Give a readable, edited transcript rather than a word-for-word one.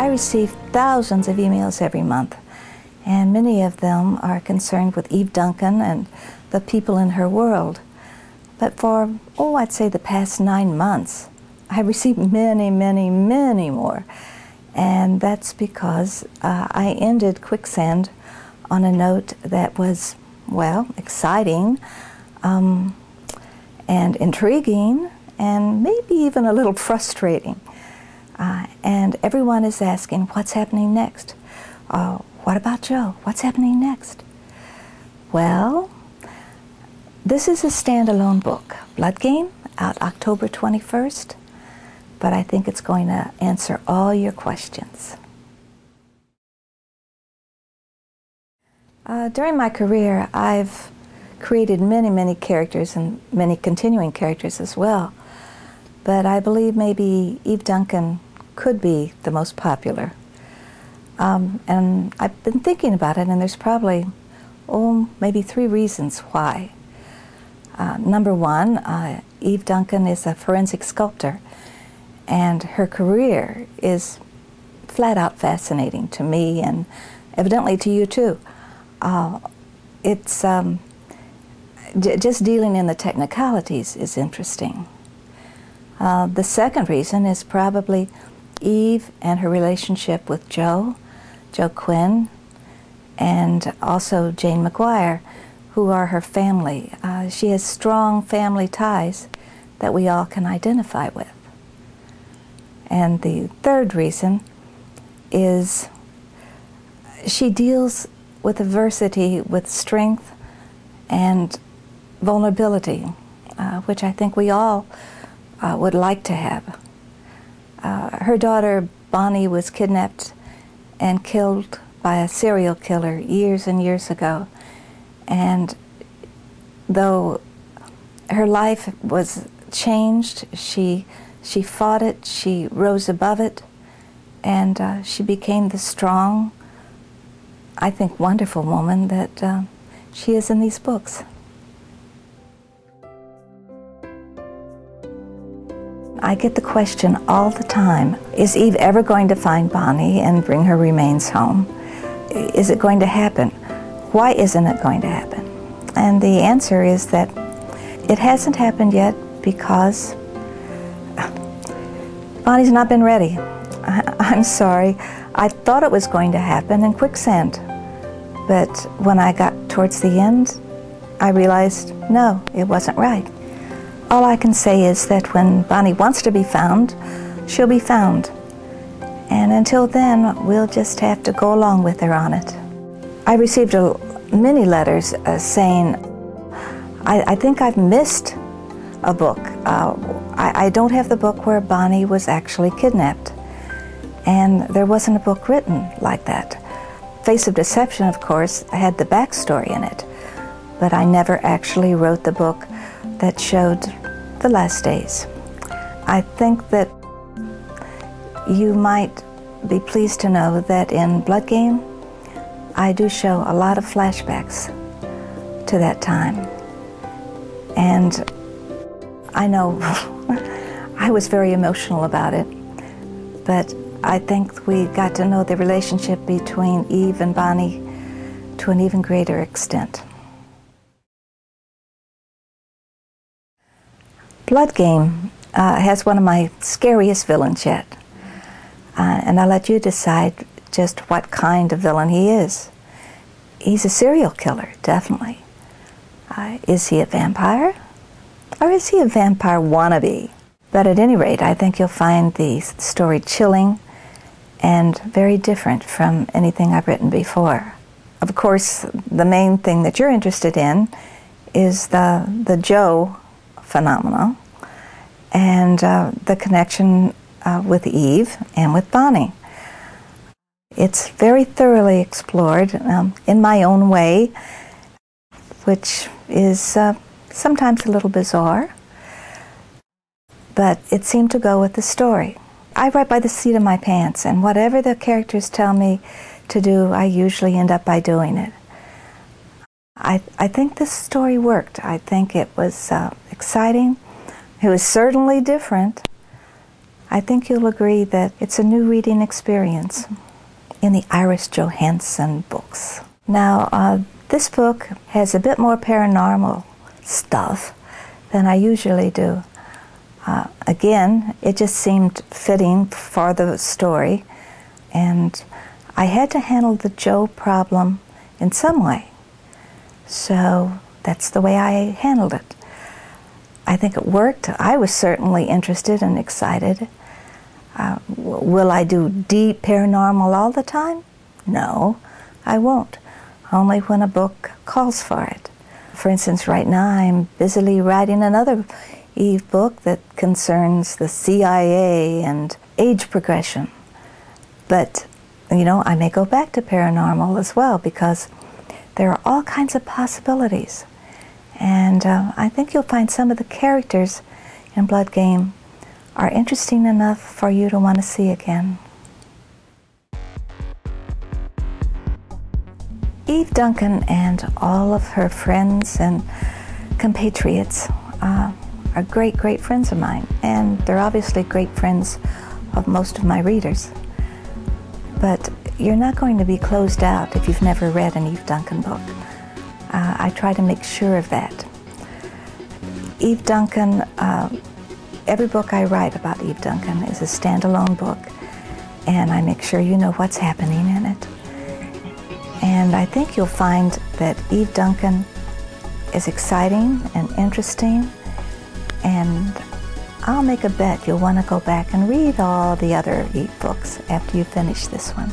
I receive thousands of emails every month, and many of them are concerned with Eve Duncan and the people in her world. But for, I'd say the past 9 months, I've received many, many, many more. And that's because I ended Quicksand on a note that was, well, exciting and intriguing and maybe even a little frustrating. And everyone is asking, what's happening next? What about Joe? What's happening next? Well, this is a standalone book, Blood Game, out October 21st, but I think it's going to answer all your questions. During my career, I've created many, many characters and many continuing characters as well, but I believe maybe Eve Duncan could be the most popular. And I've been thinking about it, and there's probably, maybe 3 reasons why. Number one, Eve Duncan is a forensic sculptor, and her career is flat out fascinating to me and evidently to you too. It's just dealing in the technicalities is interesting. The second reason is probably Eve and her relationship with Joe Quinn, and also Jane McGuire, who are her family. She has strong family ties that we all can identify with. And the third reason is she deals with adversity with strength and vulnerability, which I think we all would like to have. Her daughter Bonnie was kidnapped and killed by a serial killer years and years ago. And though her life was changed, she fought it, she rose above it, and she became the strong, I think, wonderful woman that she is in these books. I get the question all the time, is Eve ever going to find Bonnie and bring her remains home? Is it going to happen? Why isn't it going to happen? And the answer is that it hasn't happened yet because Bonnie's not been ready. I'm sorry. I thought it was going to happen in Quicksand, but when I got towards the end, I realized, no, it wasn't right. All I can say is that when Bonnie wants to be found, she'll be found. And until then, we'll just have to go along with her on it. I received many letters saying, I think I've missed a book. I don't have the book where Bonnie was actually kidnapped. And there wasn't a book written like that. Face of Deception, of course, had the backstory in it, but I never actually wrote the book that showed the last days. I think that you might be pleased to know that in Blood Game, I do show a lot of flashbacks to that time. And I know I was very emotional about it, but I think we got to know the relationship between Eve and Bonnie to an even greater extent. Blood Game has one of my scariest villains yet, and I'll let you decide just what kind of villain he is. He's a serial killer, definitely. Is he a vampire? Or is he a vampire wannabe? But at any rate, I think you'll find the story chilling and very different from anything I've written before. Of course, the main thing that you're interested in is the Joe phenomena and the connection with Eve and with Bonnie. It's very thoroughly explored in my own way, which is sometimes a little bizarre, but it seemed to go with the story. I write by the seat of my pants, and whatever the characters tell me to do, I usually end up by doing it. I think this story worked. I think it was exciting. It was certainly different. I think you'll agree that it's a new reading experience in the Iris Johansen books. Now, this book has a bit more paranormal stuff than I usually do. Again, it just seemed fitting for the story, and I had to handle the Joe problem in some way. So that's the way I handled it. I think it worked. I was certainly interested and excited. Will I do deep paranormal all the time? No, I won't. Only when a book calls for it. For instance, right now I'm busily writing another Eve book that concerns the CIA and age progression. But, you know, I may go back to paranormal as well, because there are all kinds of possibilities. And I think you'll find some of the characters in Blood Game are interesting enough for you to want to see again. Eve Duncan and all of her friends and compatriots are great, great friends of mine, and they're obviously great friends of most of my readers. But you're not going to be closed out if you've never read an Eve Duncan book. I try to make sure of that. Eve Duncan, every book I write about Eve Duncan is a standalone book, and I make sure you know what's happening in it. And I think you'll find that Eve Duncan is exciting and interesting, and I'll make a bet you'll want to go back and read all the other Eve books after you finish this one.